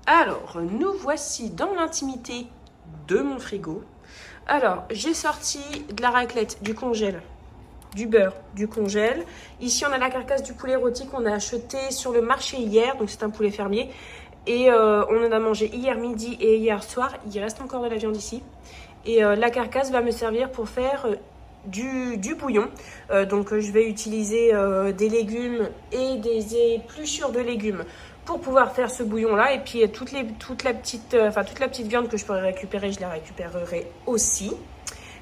Alors, nous voici dans l'intimité de mon frigo. Alors, j'ai sorti de la raclette, du congèle, du beurre, du congèle. Ici, on a la carcasse du poulet rôti qu'on a acheté sur le marché hier. Donc, c'est un poulet fermier. Et on en a mangé hier midi et hier soir. Il reste encore de la viande ici. Et la carcasse va me servir pour faire du bouillon. Donc, je vais utiliser des légumes et des épluchures de légumes pour pouvoir faire ce bouillon là, et puis toute la petite viande que je pourrais récupérer, je la récupérerai aussi.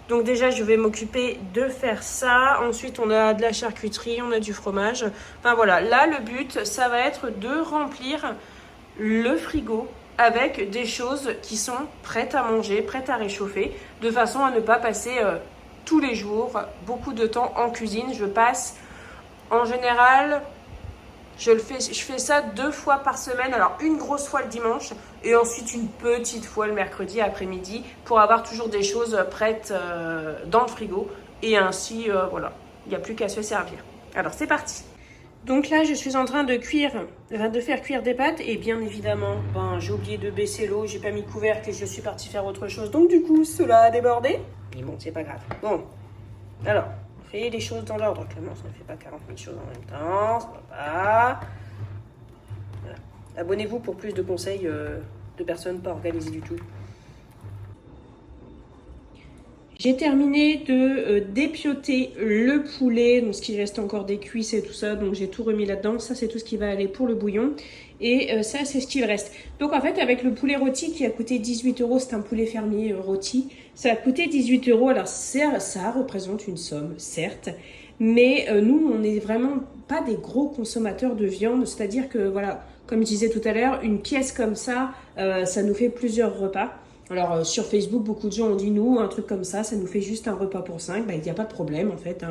Donc déjà je vais m'occuper de faire ça. Ensuite on a de la charcuterie, on a du fromage. Enfin voilà, là le but ça va être de remplir le frigo avec des choses qui sont prêtes à manger, prêtes à réchauffer, de façon à ne pas passer tous les jours beaucoup de temps en cuisine. Je passe en général, je fais ça 2 fois par semaine. Alors une grosse fois le dimanche et ensuite une petite fois le mercredi après-midi pour avoir toujours des choses prêtes dans le frigo. Et ainsi, voilà, il n'y a plus qu'à se servir. Alors c'est parti. Donc là, je suis en train de faire cuire des pâtes. Et bien évidemment, j'ai oublié de baisser l'eau, j'ai pas mis de couvercle et je suis partie faire autre chose. Donc du coup, cela a débordé. Mais bon, c'est pas grave. Bon, alors, on fait les choses dans l'ordre. Clémence ne fait pas 40 000 choses en même temps, ça va pas. Voilà. Abonnez-vous pour plus de conseils de personnes pas organisées du tout. J'ai terminé de dépioter le poulet, donc ce qui reste encore des cuisses et tout ça, donc j'ai tout remis là-dedans. Ça, c'est tout ce qui va aller pour le bouillon. Et ça, c'est ce qu'il reste. Donc en fait, avec le poulet rôti qui a coûté 18 euros, c'est un poulet fermier rôti, ça a coûté 18 euros. Alors ça représente une somme, certes, mais nous, on n'est vraiment pas des gros consommateurs de viande, c'est-à-dire que voilà, comme je disais tout à l'heure, une pièce comme ça, ça nous fait plusieurs repas. Alors sur Facebook, beaucoup de gens ont dit nous, un truc comme ça nous fait juste un repas pour 5. Il n'y a pas de problème en fait.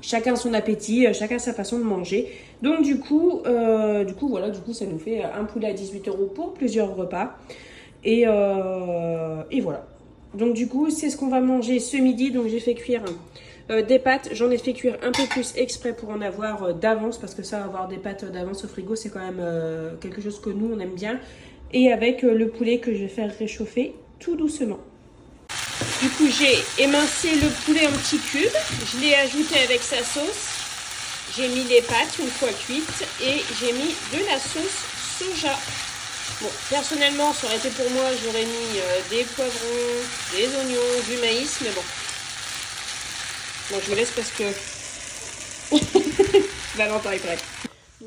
Chacun son appétit, chacun sa façon de manger. Donc du coup, ça nous fait un poulet à 18 euros pour plusieurs repas. Et voilà. Donc du coup, c'est ce qu'on va manger ce midi. Donc j'ai fait cuire des pâtes. J'en ai fait cuire un peu plus exprès pour en avoir d'avance. Parce que ça, avoir des pâtes d'avance au frigo, c'est quand même quelque chose que nous, on aime bien. Et avec le poulet que je vais faire réchauffer tout doucement. Du coup, j'ai émincé le poulet en petits cubes. Je l'ai ajouté avec sa sauce. J'ai mis les pâtes une fois cuites et j'ai mis de la sauce soja. Bon, personnellement, ça aurait été pour moi, j'aurais mis des poivrons, des oignons, du maïs, mais bon. Bon, je vous laisse parce que Valentin est prêt.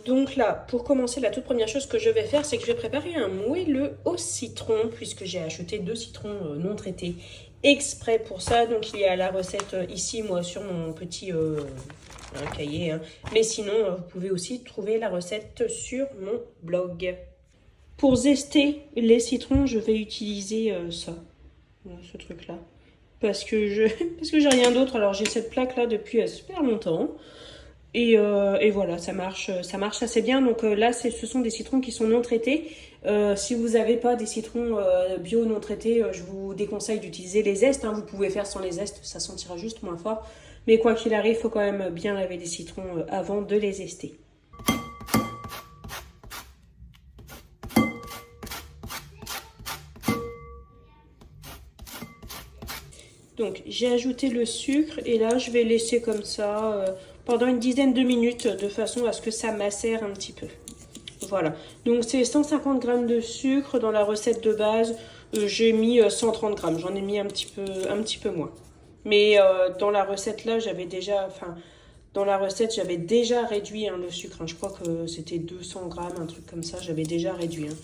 Donc là, pour commencer, la toute première chose que je vais faire, c'est que je vais préparer un moelleux au citron, puisque j'ai acheté 2 citrons non traités exprès pour ça. Donc il y a la recette ici, moi, sur mon petit cahier. Hein. Mais sinon, vous pouvez aussi trouver la recette sur mon blog. Pour zester les citrons, je vais utiliser ça, ce truc-là. Parce que j'ai rien d'autre. Alors j'ai cette plaque-là depuis super longtemps. Et voilà, ça marche assez bien. Donc là, ce sont des citrons qui sont non traités. Si vous n'avez pas des citrons bio non traités, je vous déconseille d'utiliser les zestes. Hein. Vous pouvez faire sans les zestes, ça sentira juste moins fort. Mais quoi qu'il arrive, il faut quand même bien laver les citrons avant de les zester. Donc j'ai ajouté le sucre et là je vais laisser comme ça pendant une dizaine de minutes de façon à ce que ça macère un petit peu. Voilà, donc c'est 150 g de sucre dans la recette de base, j'ai mis 130 g, j'en ai mis un petit peu moins. Mais dans la recette là, j'avais déjà réduit le sucre, hein. Je crois que c'était 200 g, un truc comme ça, j'avais déjà réduit. Hein.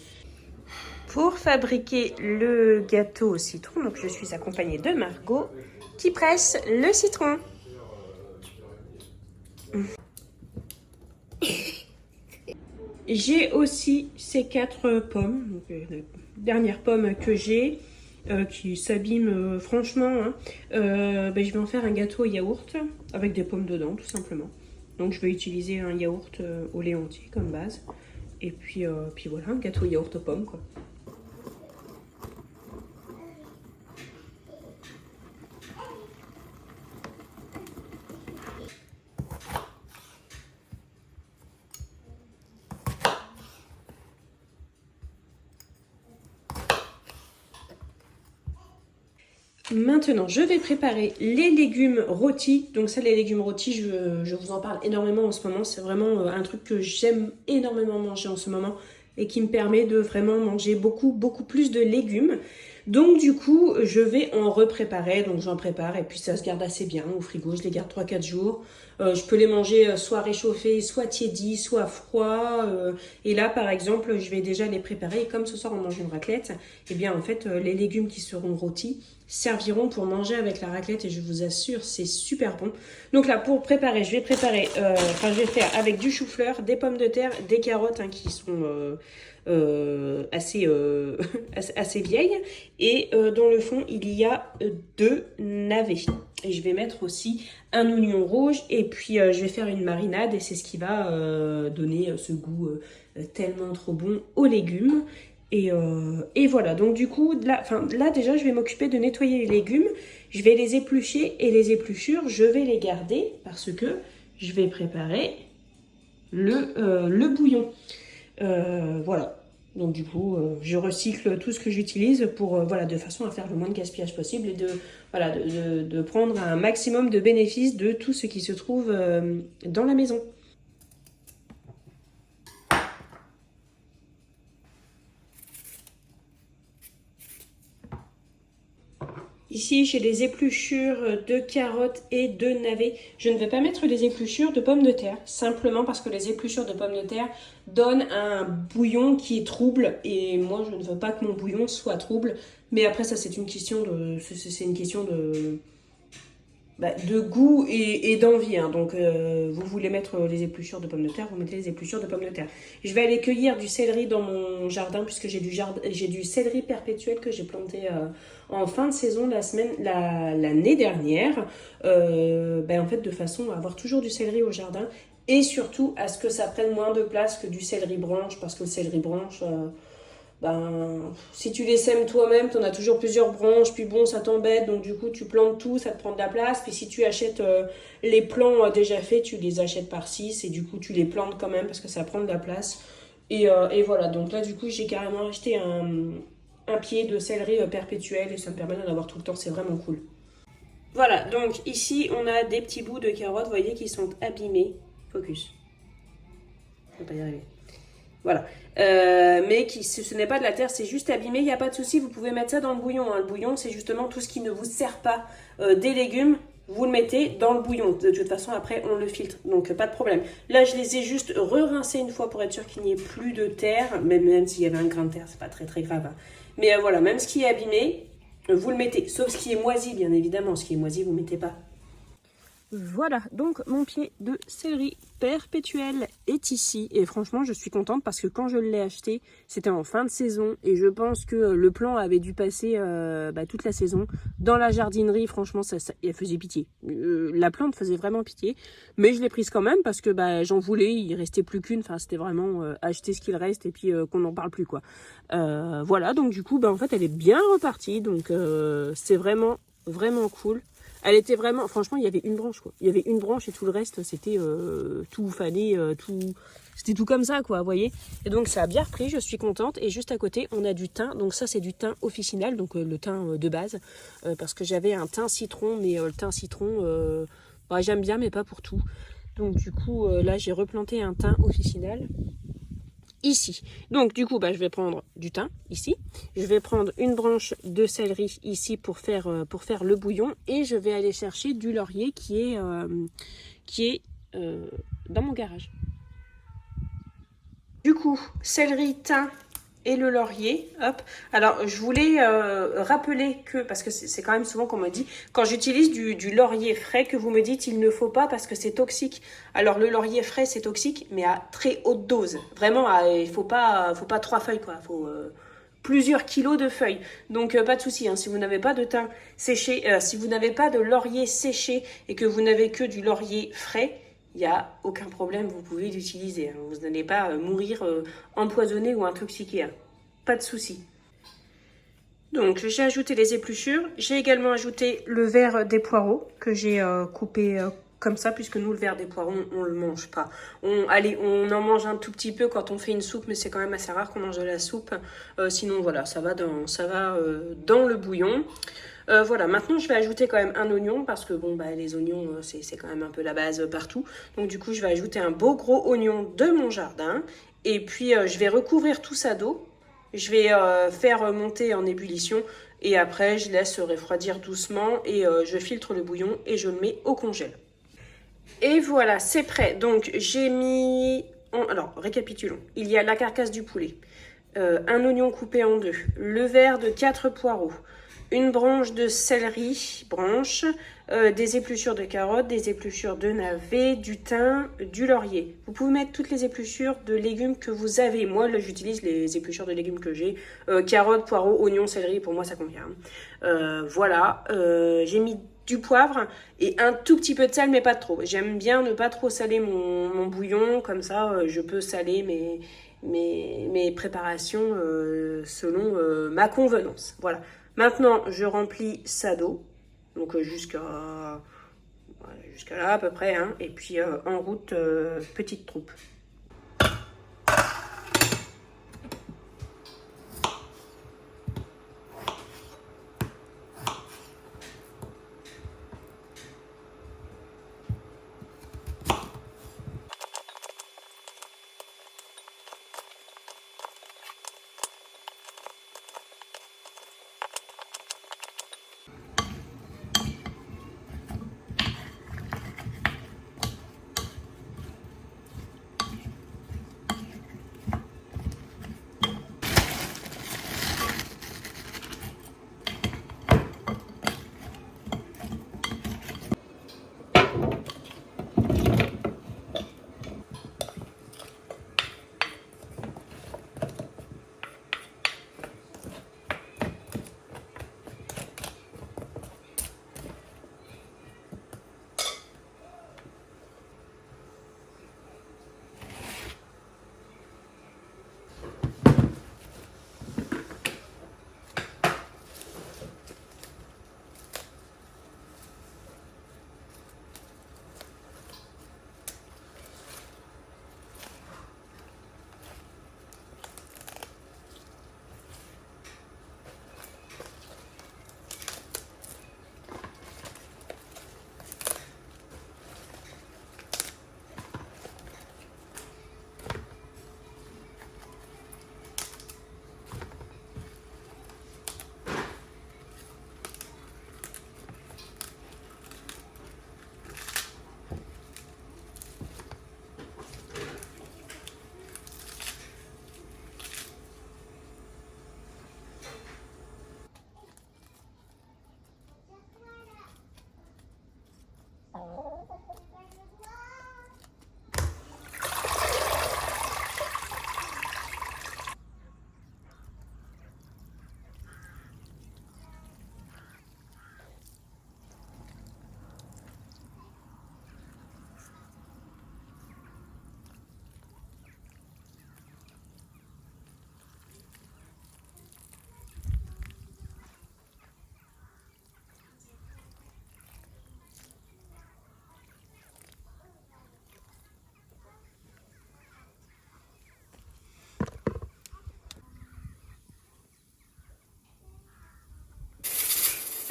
Pour fabriquer le gâteau au citron, donc je suis accompagnée de Margot qui presse le citron. J'ai aussi ces 4 pommes, donc, la dernière pomme que j'ai, qui s'abîme franchement. Hein. Je vais en faire un gâteau au yaourt avec des pommes dedans, tout simplement. Donc je vais utiliser un yaourt au lait entier comme base. Et puis voilà, un gâteau au yaourt aux pommes, quoi. Maintenant, je vais préparer les légumes rôtis. Donc ça, les légumes rôtis, je vous en parle énormément en ce moment. C'est vraiment un truc que j'aime énormément manger en ce moment et qui me permet de vraiment manger beaucoup plus de légumes. Donc du coup, je vais en repréparer. Donc j'en prépare et puis ça se garde assez bien au frigo. Je les garde 3-4 jours. Je peux les manger soit réchauffés, soit tiédis, soit froids. Et là, par exemple, je vais déjà les préparer. Et comme ce soir, on mange une raclette, et bien en fait, les légumes qui seront rôtis serviront pour manger avec la raclette. Et je vous assure, c'est super bon. Donc là, pour préparer, je vais faire avec du chou-fleur, des pommes de terre, des carottes qui sont assez vieilles. Et dans le fond, il y a 2 navets. Et je vais mettre aussi un oignon rouge et puis je vais faire une marinade et c'est ce qui va donner ce goût tellement trop bon aux légumes. Et voilà, donc du coup, là déjà, je vais m'occuper de nettoyer les légumes. Je vais les éplucher et les épluchures, je vais les garder parce que je vais préparer le bouillon. Voilà. Donc du coup, je recycle tout ce que j'utilise pour, de façon à faire le moins de gaspillage possible et de prendre un maximum de bénéfices de tout ce qui se trouve dans la maison. Ici, j'ai les épluchures de carottes et de navets. Je ne vais pas mettre les épluchures de pommes de terre, simplement parce que les épluchures de pommes de terre donnent un bouillon qui est trouble. Et moi, je ne veux pas que mon bouillon soit trouble. Mais après, ça, c'est une question de goût et d'envie. Donc, vous voulez mettre les épluchures de pommes de terre, vous mettez les épluchures de pommes de terre. Je vais aller cueillir du céleri dans mon jardin, puisque j'ai du céleri perpétuel que j'ai planté en fin de saison l'année dernière. En fait, de façon à avoir toujours du céleri au jardin et surtout à ce que ça prenne moins de place que du céleri branche, parce que le céleri branche... si tu les sèmes toi-même, tu en as toujours plusieurs branches, puis bon, ça t'embête, donc du coup, tu plantes tout, ça te prend de la place. Puis si tu achètes les plants déjà faits, tu les achètes par 6 et du coup, tu les plantes quand même parce que ça prend de la place. Et voilà, donc là, du coup, j'ai carrément acheté un pied de céleri perpétuel et ça me permet d'en avoir tout le temps, c'est vraiment cool. Voilà, donc ici, on a des petits bouts de carottes, vous voyez, qui sont abîmés. Focus. Je ne vais pas y arriver. Voilà. Mais ce n'est pas de la terre, c'est juste abîmé, il n'y a pas de souci, vous pouvez mettre ça dans le bouillon. Le bouillon, c'est justement tout ce qui ne vous sert pas des légumes, vous le mettez dans le bouillon. De toute façon, après, on le filtre, donc pas de problème. Là, je les ai juste re-rincés une fois pour être sûr qu'il n'y ait plus de terre, même s'il y avait un grain de terre, c'est pas très très grave. Mais voilà, même ce qui est abîmé, vous le mettez, sauf ce qui est moisi, bien évidemment. Ce qui est moisi, vous ne mettez pas. Voilà, donc mon pied de céleri perpétuel est ici et franchement je suis contente parce que quand je l'ai acheté c'était en fin de saison et je pense que le plan avait dû passer toute la saison dans la jardinerie. Franchement elle faisait pitié, la plante faisait vraiment pitié, mais je l'ai prise quand même parce que j'en voulais, il restait plus qu'une, enfin c'était vraiment acheter ce qu'il reste et puis qu'on n'en parle plus quoi. Voilà, donc du coup en fait elle est bien repartie, donc c'est vraiment cool. Elle était vraiment, franchement, il y avait une branche, quoi. Il y avait une branche et tout le reste, c'était tout fané, c'était tout comme ça, quoi, vous voyez. Et donc, ça a bien repris, je suis contente. Et juste à côté, on a du thym. Donc ça, c'est du thym officinal, donc le thym de base. Parce que j'avais un thym citron, mais le thym citron, j'aime bien, mais pas pour tout. Donc du coup, là, j'ai replanté un thym officinal. Ici. Donc du coup, je vais prendre du thym ici. Je vais prendre une branche de céleri ici pour faire le bouillon. Et je vais aller chercher du laurier qui est dans mon garage. Du coup, céleri, thym et le laurier, hop. Alors, je voulais rappeler que, parce que c'est quand même souvent qu'on me dit, quand j'utilise du laurier frais, que vous me dites il ne faut pas parce que c'est toxique. Alors, le laurier frais, c'est toxique, mais à très haute dose. Vraiment, il faut pas 3 feuilles, quoi. Il faut plusieurs kilos de feuilles. Donc, pas de souci, si vous n'avez pas de thym séché, si vous n'avez pas de laurier séché et que vous n'avez que du laurier frais, il n'y a aucun problème, vous pouvez l'utiliser. Vous n'allez pas mourir empoisonné ou intoxiqué. Pas de souci. Donc, j'ai ajouté les épluchures. J'ai également ajouté le verre des poireaux que j'ai coupé comme ça, puisque nous, le verre des poireaux, on le mange pas. Allez, on en mange un tout petit peu quand on fait une soupe, mais c'est quand même assez rare qu'on mange de la soupe. Sinon, voilà, ça va dans le bouillon. Voilà, maintenant je vais ajouter quand même un oignon parce que bon bah les oignons c'est quand même un peu la base partout. Donc du coup je vais ajouter un beau gros oignon de mon jardin et puis je vais recouvrir tout ça d'eau. Je vais faire monter en ébullition et après je laisse refroidir doucement et je filtre le bouillon et je le mets au congèle. Et voilà, c'est prêt. Donc j'ai mis... Alors récapitulons. Il y a la carcasse du poulet, un oignon coupé en deux, le verre de 4 poireaux, une branche de céleri, des épluchures de carottes, des épluchures de navets, du thym, du laurier. Vous pouvez mettre toutes les épluchures de légumes que vous avez. Moi, là, j'utilise les épluchures de légumes que j'ai. Carottes, poireaux, oignons, céleri, pour moi, ça convient. Voilà, j'ai mis du poivre et un tout petit peu de sel, mais pas trop. J'aime bien ne pas trop saler mon bouillon, comme ça, je peux saler mes préparations selon ma convenance. Voilà. Maintenant, je remplis ça d'eau, donc jusqu'à là à peu près, hein, et puis en route, petite troupe.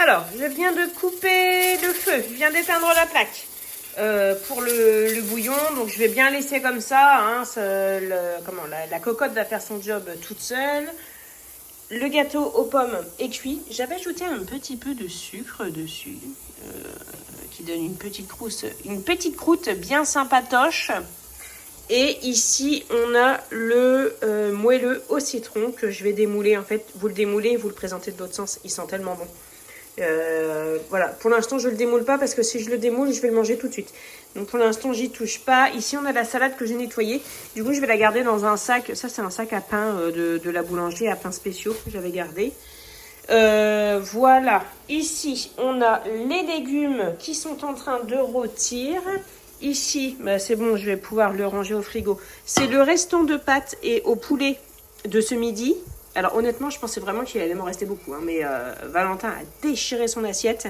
Alors, je viens de couper le feu, je viens d'éteindre la plaque pour le bouillon. Donc, je vais bien laisser comme ça. Hein, la cocotte va faire son job toute seule. Le gâteau aux pommes est cuit. J'avais ajouté un petit peu de sucre dessus qui donne une petite croûte bien sympatoche. Et ici, on a le moelleux au citron que je vais démouler. En fait, vous le démoulez et vous le présentez de l'autre sens. Il sent tellement bon. Voilà, pour l'instant je le démoule pas parce que si je le démoule je vais le manger tout de suite, donc pour l'instant j'y touche pas. Ici on a la salade que j'ai nettoyée, du coup je vais la garder dans un sac. Ça c'est un sac à pain de la boulangerie à pain spéciaux que j'avais gardé. Voilà, ici on a les légumes qui sont en train de rôtir. Ici bah, c'est bon, je vais pouvoir le ranger au frigo. C'est le restant de pâtes et au poulet de ce midi. Alors honnêtement, je pensais vraiment qu'il allait m'en rester beaucoup, hein, mais Valentin a déchiré son assiette.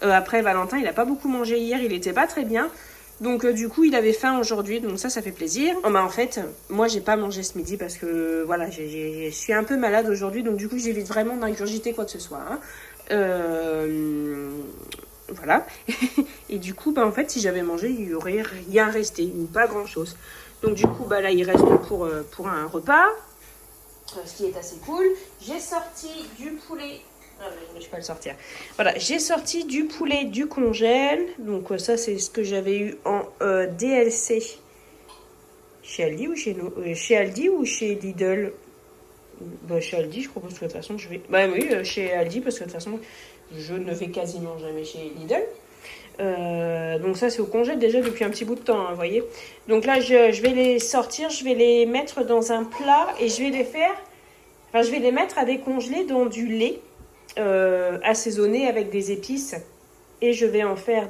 Après, Valentin, il n'a pas beaucoup mangé hier, il était pas très bien. Donc du coup, il avait faim aujourd'hui, donc ça fait plaisir. Oh, bah, en fait, moi, j'ai pas mangé ce midi parce que voilà, je suis un peu malade aujourd'hui, donc du coup, j'évite vraiment d'ingurgiter quoi que ce soit. Hein. Voilà. Et du coup, bah, en fait, si j'avais mangé, il y aurait rien resté, ou pas grand-chose. Donc du coup, bah, là, il reste pour un repas, ce qui est assez cool. J'ai sorti du poulet. Ah, je ne vais pas le sortir. Voilà, j'ai sorti du poulet du congèle. Donc ça, c'est ce que j'avais eu en DLC. Chez Aldi ou chez nous chez Aldi ou chez Lidl? Bah, chez Aldi, je crois, parce que de toute façon, je vais... Bah oui, chez Aldi, parce que de toute façon, je ne vais quasiment jamais chez Lidl. Donc ça, c'est au congèle déjà depuis un petit bout de temps, hein, vous voyez. Donc là, je vais les sortir, je vais les mettre dans un plat et je vais les faire... Enfin, je vais les mettre à décongeler dans du lait. Assaisonné avec des épices et je vais en faire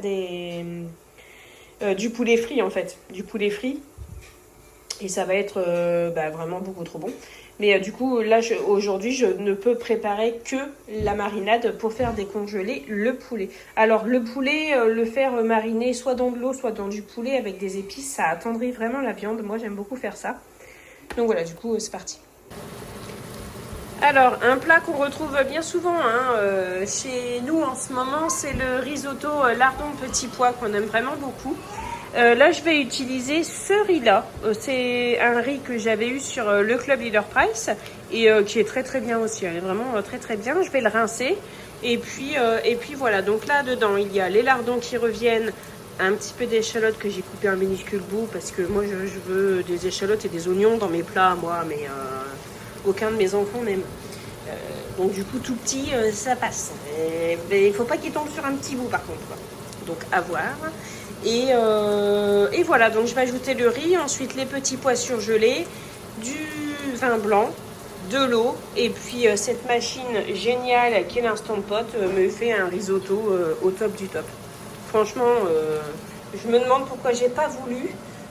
du poulet frit en fait, du poulet frit et ça va être vraiment beaucoup trop bon. Mais du coup là aujourd'hui je ne peux préparer que la marinade pour faire décongeler le poulet. Alors le poulet, le faire mariner soit dans de l'eau soit dans du poulet avec des épices, ça attendrit vraiment la viande. Moi j'aime beaucoup faire ça. Donc voilà, du coup c'est parti. Alors, un plat qu'on retrouve bien souvent chez nous en ce moment, c'est le risotto lardon petit pois qu'on aime vraiment beaucoup. Là, je vais utiliser ce riz-là. C'est un riz que j'avais eu sur le Club Leader Price et qui est très très bien aussi. Elle est vraiment très très bien. Je vais le rincer et puis voilà. Donc là, dedans, il y a les lardons qui reviennent, un petit peu d'échalotes que j'ai coupé en minuscules bouts parce que moi, je veux des échalotes et des oignons dans mes plats, moi, mais... aucun de mes enfants n'aime. Donc du coup tout petit ça passe. Mais il ne faut pas qu'il tombe sur un petit bout par contre. Donc à voir. Et voilà, donc je vais ajouter le riz, ensuite les petits pois surgelés, du vin blanc, de l'eau. Et puis cette machine géniale qui est l'Instant Pot me fait un risotto au top du top. Franchement, je me demande pourquoi j'ai pas voulu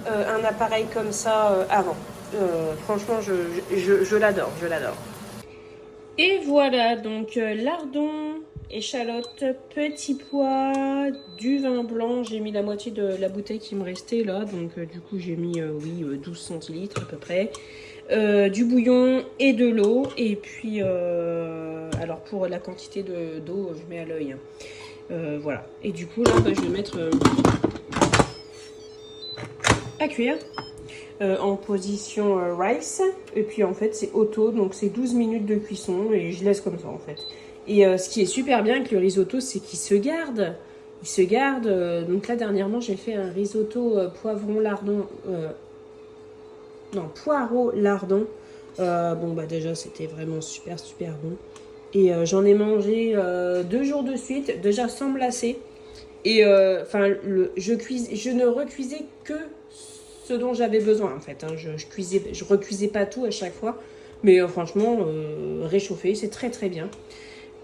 un appareil comme ça avant. Franchement, je l'adore, je l'adore. Et voilà, donc lardon, échalote, petits pois, du vin blanc. J'ai mis la moitié de la bouteille qui me restait là, donc du coup j'ai mis 12 centilitres à peu près. Du bouillon et de l'eau. Et puis, alors pour la quantité d'eau, je mets à l'œil. Hein. Voilà. Et du coup, là, je vais mettre à cuire. En position rice et puis en fait c'est auto, donc c'est 12 minutes de cuisson et je laisse comme ça en fait. Et ce qui est super bien avec le risotto, c'est qu'il se garde, donc là dernièrement j'ai fait un risotto poivron lardon poireau lardon. Bon bah déjà c'était vraiment super bon et j'en ai mangé 2 jours de suite déjà sans me lasser et je ne recuisais que ce dont j'avais besoin en fait. Hein. Je recuisais pas tout à chaque fois, mais franchement, réchauffer, c'est très très bien.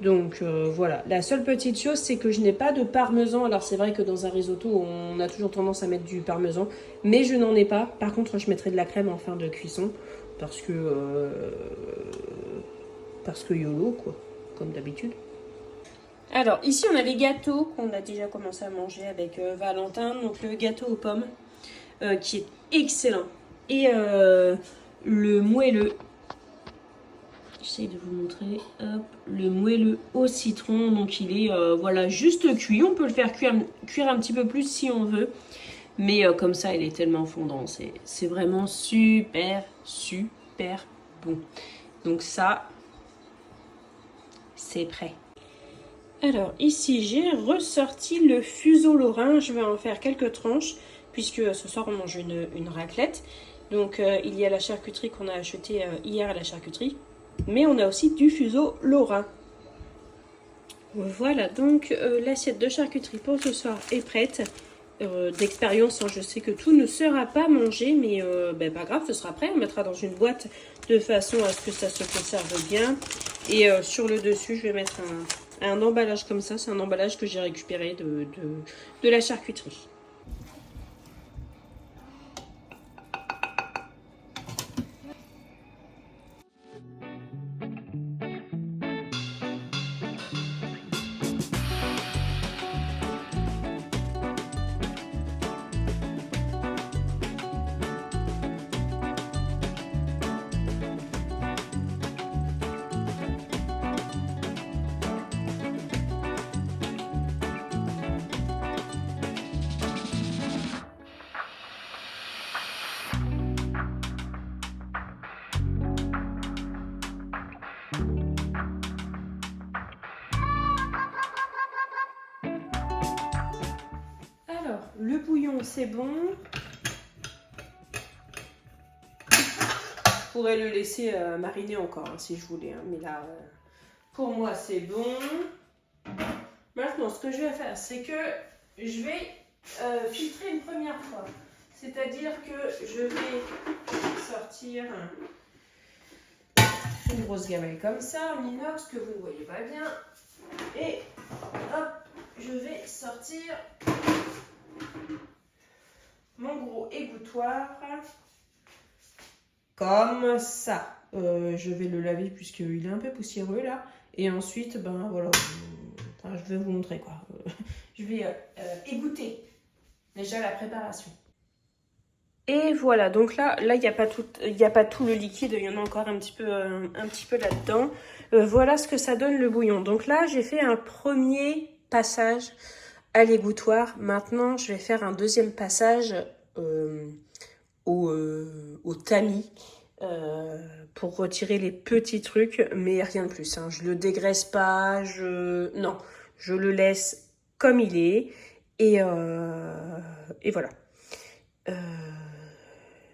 Donc voilà. La seule petite chose, c'est que je n'ai pas de parmesan. Alors c'est vrai que dans un risotto, on a toujours tendance à mettre du parmesan, mais je n'en ai pas. Par contre, je mettrai de la crème en fin de cuisson parce que YOLO quoi, comme d'habitude. Alors ici, on a les gâteaux qu'on a déjà commencé à manger avec Valentin. Donc le gâteau aux pommes. Qui est excellent. Et le moelleux, j'essaie de vous montrer, hop, le moelleux au citron, donc il est voilà, juste cuit. On peut le faire cuire un petit peu plus si on veut, mais comme ça il est tellement fondant, c'est vraiment super bon. Donc ça, c'est prêt. Alors ici j'ai ressorti le fuseau lorrain, je vais en faire quelques tranches puisque ce soir on mange une raclette. Donc il y a la charcuterie qu'on a achetée hier à la charcuterie, mais on a aussi du fuseau lorrain. Voilà, donc l'assiette de charcuterie pour ce soir est prête. D'expérience, je sais que tout ne sera pas mangé, mais pas grave, ce sera prêt. On mettra dans une boîte de façon à ce que ça se conserve bien. Et sur le dessus, je vais mettre un emballage comme ça. C'est un emballage que j'ai récupéré de la charcuterie. donc c'est bon. Je pourrais le laisser mariner encore hein, si je voulais. Hein, mais là, pour moi, c'est bon. Maintenant, ce que je vais faire, c'est que je vais filtrer une première fois. C'est-à-dire que je vais sortir une grosse gamelle comme ça, en inox, que vous ne voyez pas bien. Et hop, je vais sortir mon gros égouttoir. Comme ça. Je vais le laver puisqu'il est un peu poussiéreux là. Et ensuite, ben voilà, je vais vous montrer quoi. Je vais égoutter déjà la préparation. Et voilà, donc là il n'y a pas tout le liquide, il y en a encore un petit peu là-dedans. Voilà ce que ça donne le bouillon. Donc là, j'ai fait un premier passage à l'égouttoir. Maintenant, je vais faire un deuxième passage au tamis pour retirer les petits trucs, mais rien de plus. Hein. Je le dégraisse pas, non, je le laisse comme il est et voilà.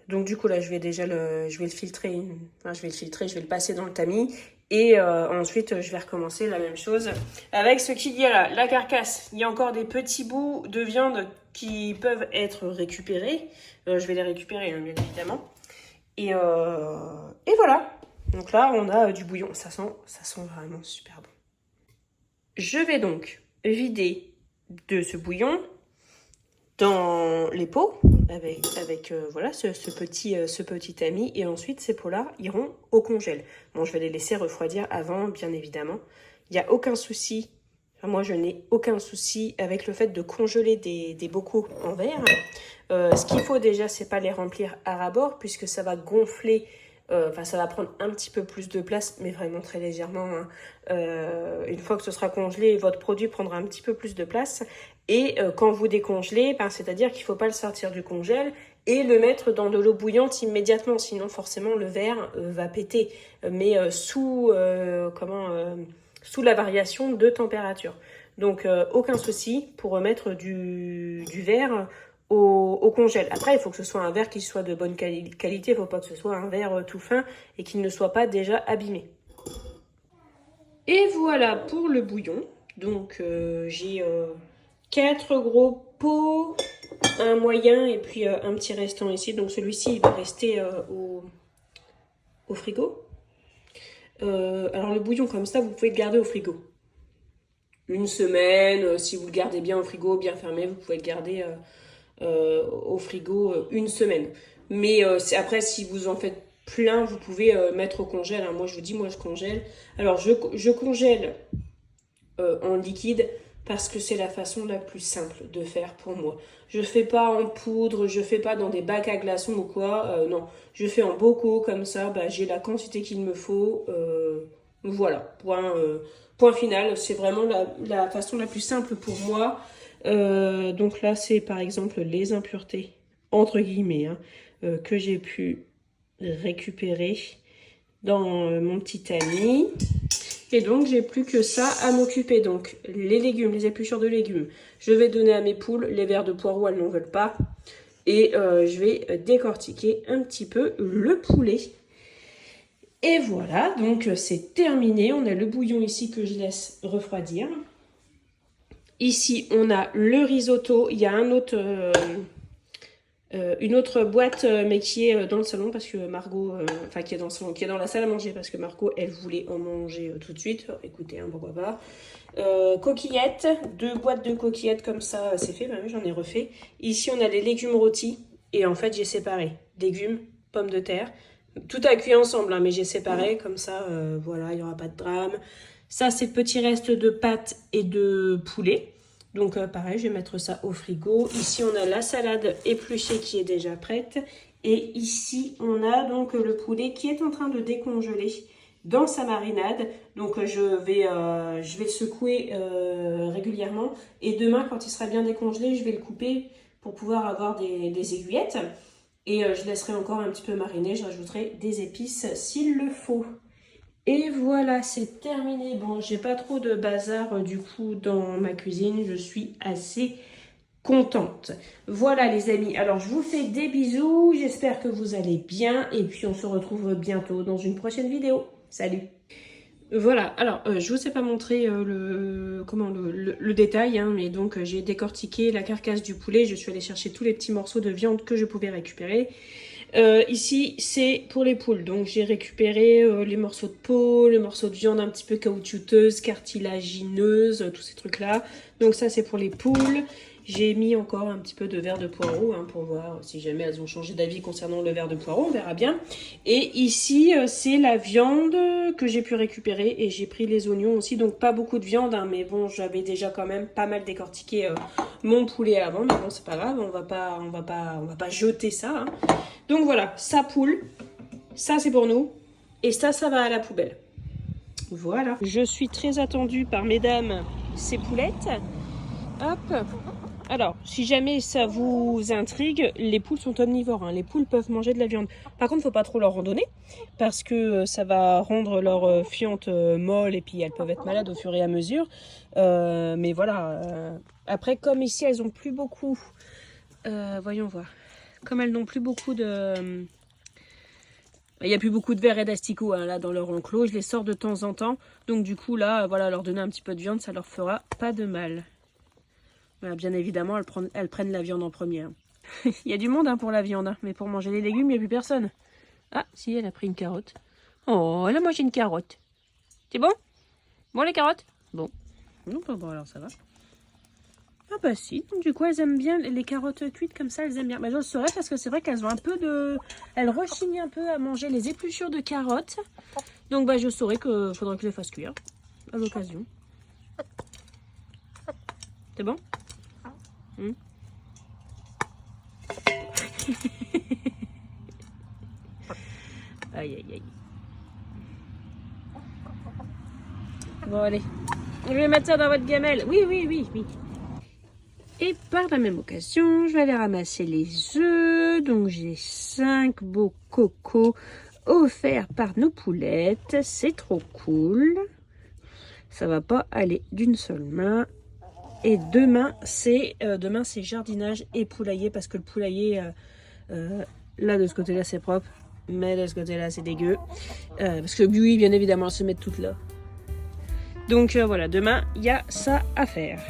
Donc du coup là je vais le filtrer, je vais le passer dans le tamis et ensuite je vais recommencer la même chose avec ce qu'il y a là, la carcasse. Il y a encore des petits bouts de viande qui peuvent être récupérés. Je vais les récupérer hein, bien évidemment. Et voilà. Donc là on a du bouillon, ça sent vraiment super bon. Je vais donc vider de ce bouillon dans les pots avec voilà ce petit tamis et ensuite ces pots-là iront au congèle. Bon, je vais les laisser refroidir avant, bien évidemment. Il n'y a aucun souci. Enfin, moi, je n'ai aucun souci avec le fait de congeler des bocaux en verre. Ce qu'il faut déjà, c'est pas les remplir à ras-bord puisque ça va gonfler. Enfin, ça va prendre un petit peu plus de place, mais vraiment très légèrement. Hein. Une fois que ce sera congelé, votre produit prendra un petit peu plus de place. Et quand vous décongelez, c'est-à-dire qu'il ne faut pas le sortir du congèle et le mettre dans de l'eau bouillante immédiatement. Sinon, forcément, le verre va péter. Mais sous la variation de température. Donc, aucun souci pour remettre du verre au congèle. Après, il faut que ce soit un verre qui soit de bonne qualité. Il ne faut pas que ce soit un verre tout fin et qu'il ne soit pas déjà abîmé. Et voilà pour le bouillon. Donc, j'ai 4 gros pots, un moyen et puis un petit restant ici. Donc, celui-ci, il va rester au frigo. Alors, le bouillon comme ça, vous pouvez le garder au frigo. Une semaine, si vous le gardez bien au frigo, bien fermé, vous pouvez le garder au frigo une semaine. Mais après, si vous en faites plein, vous pouvez mettre au congèle. Hein. Moi, je vous dis, moi, je congèle. Alors, je congèle en liquide parce que c'est la façon la plus simple de faire pour moi. Je fais pas en poudre, je fais pas dans des bacs à glaçons ou quoi. Non, je fais en bocaux comme ça. J'ai la quantité qu'il me faut. Voilà, point final. C'est vraiment la façon la plus simple pour moi. Donc là, c'est par exemple les impuretés, entre guillemets, hein, que j'ai pu récupérer dans mon petit tamis. Et donc, j'ai plus que ça à m'occuper. Donc, les légumes, les épluchures de légumes, je vais donner à mes poules. Les vers de poireaux, elles n'en veulent pas. Et je vais décortiquer un petit peu le poulet. Et voilà, donc c'est terminé. On a le bouillon ici que je laisse refroidir. Ici, on a le risotto. Il y a une autre boîte, mais qui est dans le salon parce que Margot, qui est dans le salon, qui est dans la salle à manger parce que Margot, elle voulait en manger tout de suite. Écoutez, hein, pourquoi pas. Coquillettes, 2 boîtes de coquillettes comme ça, c'est fait. Même j'en ai refait. Ici, on a les légumes rôtis et en fait, j'ai séparé légumes, pommes de terre. Tout a cuit ensemble, hein, mais j'ai séparé comme ça. Voilà, il n'y aura pas de drame. Ça, c'est le petit reste de pâtes et de poulet. Donc, pareil, je vais mettre ça au frigo. Ici, on a la salade épluchée qui est déjà prête. Et ici, on a donc le poulet qui est en train de décongeler dans sa marinade. Donc, je vais le secouer régulièrement. Et demain, quand il sera bien décongelé, je vais le couper pour pouvoir avoir des aiguillettes. Et je laisserai encore un petit peu mariner. Je rajouterai des épices s'il le faut. Et voilà, c'est terminé. Bon, j'ai pas trop de bazar du coup dans ma cuisine. Je suis assez contente. Voilà les amis, alors je vous fais des bisous, j'espère que vous allez bien et puis on se retrouve bientôt dans une prochaine vidéo. Salut! Voilà, alors je vous ai pas montré le détail, hein, mais donc j'ai décortiqué la carcasse du poulet, je suis allée chercher tous les petits morceaux de viande que je pouvais récupérer. Ici c'est pour les poules, donc j'ai récupéré les morceaux de peau, les morceaux de viande un petit peu caoutchouteuse, cartilagineuse, tous ces trucs là. Donc ça c'est pour les poules. J'ai mis encore un petit peu de verre de poireau hein, pour voir si jamais elles ont changé d'avis concernant le verre de poireau, on verra bien. Et ici c'est la viande que j'ai pu récupérer et j'ai pris les oignons aussi, donc pas beaucoup de viande hein, mais bon j'avais déjà quand même pas mal décortiqué mon poulet avant, mais bon c'est pas grave, on va pas jeter ça. Hein. Donc voilà, ça poule, ça c'est pour nous et ça va à la poubelle. Voilà. Je suis très attendue par mesdames ces poulettes. Hop. Alors, si jamais ça vous intrigue, les poules sont omnivores. Hein. Les poules peuvent manger de la viande. Par contre, il ne faut pas trop leur en donner parce que ça va rendre leur fiente molle et puis elles peuvent être malades au fur et à mesure. Mais voilà. Après, comme ici, elles n'ont plus beaucoup... voyons voir. Comme elles n'ont plus beaucoup de... Il n'y a plus beaucoup de verres et d'asticots hein, là dans leur enclos. Je les sors de temps en temps. Donc du coup, là, voilà, leur donner un petit peu de viande, ça leur fera pas de mal. Voilà, bien évidemment, elles prennent la viande en premier. Hein. Il y a du monde hein, pour la viande, hein, mais pour manger les légumes, il n'y a plus personne. Ah, si, elle a pris une carotte. Oh, elle a mangé une carotte. C'est bon? Bon, les carottes? Bon. Non, bon, alors ça va. Ah bah si, donc du coup, elles aiment bien les carottes cuites comme ça, elles aiment bien. Bah, je le saurais parce que c'est vrai qu'elles ont un peu de... Elles rechignent un peu à manger les épluchures de carottes. Donc bah, je saurais qu'il faudrait que je les fasse cuire à l'occasion. C'est bon? Aïe aïe aïe. Bon allez, je vais mettre ça dans votre gamelle. Oui, oui, oui, oui. Et par la même occasion, je vais aller ramasser les œufs. Donc j'ai 5 beaux cocos offerts par nos poulettes. C'est trop cool. Ça va pas aller d'une seule main. Et demain c'est jardinage et poulailler parce que le poulailler là de ce côté là c'est propre, mais de ce côté là c'est dégueu parce que oui bien évidemment elles se mettent toutes là. Donc voilà, demain il y a ça à faire.